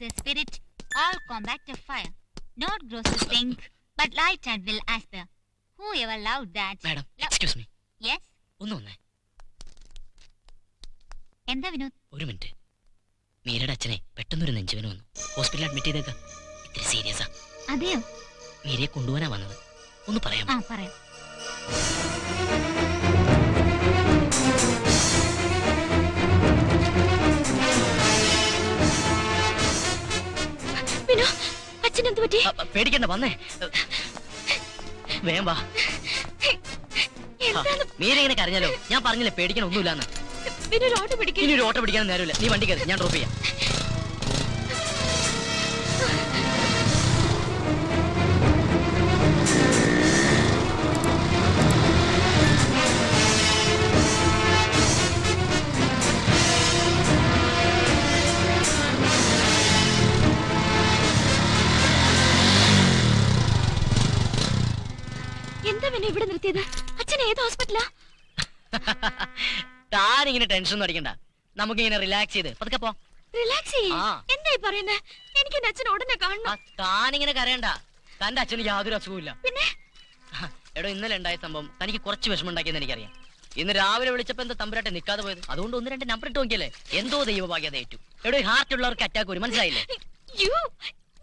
a spirit, all combat of fire. Not gross to think, but light and will as the. Whoever loved that. Madam excuse me. Yes. ഒന്നേ എന്താ വിനോദ്? ഒരു minute. മീരയുടെ അച്ഛനെ പെട്ടെന്നൊരു നെഞ്ചുവേന വന്നു. ഹോസ്പിറ്റലിൽ അഡ്മിറ്റ് ചെയ്തേക്ക. ഇത്തിരി സീരിയസാ. അതെയോ? മീരയെ കൊണ്ടുപോകാനാ വന്നത്. ഒന്ന് പറയാമോ? ആ പറയാം. പേടിക്കണ്ട, വന്നേ. വേം വാ. മീര ഇങ്ങനെ കരഞ്ഞാലോ? ഞാൻ പറഞ്ഞില്ലേ പേടിക്കാൻ ഒന്നുമില്ലാന്ന്. ഇനി ഒരു ഓട്ടോ പിടിക്കാൻ നേരമില്ല. നീ വണ്ടി കയറി, ഞാൻ ഡ്രോപ്പ് ചെയ്യാം. എന്താ പിന്നെ ഇവിടെ നിർത്തിയത്? അച്ഛൻ ഏത് ഹോസ്പിറ്റലാ? താനിങ്ങനെ ടെൻഷൻ ഒന്നും അടിക്കണ്ട. നമുക്കിങ്ങനെ റിലാക്സ് ചെയ്ത് പതുക്കെ പോ. റിലാക്സ് എന്തായി പറയുന്നേ? എനിക്ക് എന്റെ അച്ഛൻ ഉടനെ കാണണം. താനിങ്ങനെ കരയണ്ട. തന്റെ അച്ഛന് യാതൊരു അസുഖമില്ല. പിന്നെ എടോ, ഇന്നലെ ഉണ്ടായ സംഭവം തനിക്ക് കുറച്ച് വിഷമം ഉണ്ടാക്കിയെന്ന് എനിക്കറിയാം. ഇന്ന് രാവിലെ വിളിച്ചപ്പോ എന്താ തമ്പുരാട്ടെ നിൽക്കാതെ പോയത്? അതുകൊണ്ട് 1-2 നമ്പർ ഇട്ട് നോക്കിയല്ലേ. എന്തോ ദൈവഭാഗ്യത ഏറ്റു. എടോ, ഹാർട്ട് ഉള്ളവർക്ക് അറ്റാക്ക് വരും, മനസ്സിലായില്ലേ?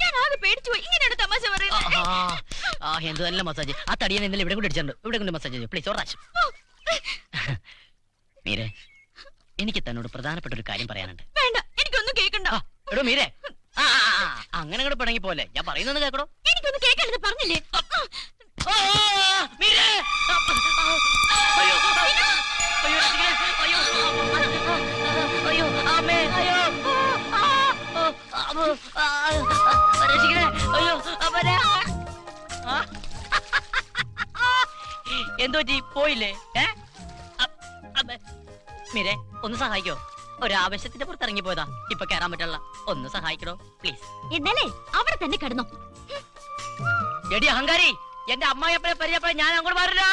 ഞാൻ ആകെ പേടിച്ചു പോയി. ഇങ്ങനെയാണ് തമാശ പറയുന്നത്. എന്ത് നല്ല മസാജ്. ആ തടിയൻ ഇന്നലെ ഇവിടെ കൊണ്ട് അടിച്ചിട്ടുണ്ട്. ഇവിടെ കൊണ്ട് മസാജ് ചെയ്യും പ്ലീസ്. ഒരാശം. മീരെ, എനിക്ക് തന്നോട് പ്രധാനപ്പെട്ട ഒരു കാര്യം പറയാനുണ്ട്. വേണ്ട, എനിക്കൊന്നും കേൾക്കണ്ട. എടോ മീരെ, അങ്ങനെ കൂടെ പിണങ്ങി പോലെ. ഞാൻ പറയുന്നത് കേക്കടോ. എനിക്കൊന്നും കേൾക്കരുത് പറഞ്ഞില്ലേ? എന്തോ പോയില്ലേ? മീരെ, ഒന്ന് സഹായിക്കോ? ഒരാവശ്യത്തിന്റെ പുറത്ത് ഇറങ്ങി പോയതാ. ഇപ്പൊ കയറാൻ പറ്റുള്ള. ഒന്ന് സഹായിക്കണോ പ്ലീസ്. എന്നാലേ അവിടെ തന്നെ കിടന്നോ. എടി അഹങ്കാരി, എന്റെ അമ്മായിയപ്പനെ പരിചയപ്പെടാൻ ഞാൻ അങ്ങോട്ട് പറഞ്ഞു.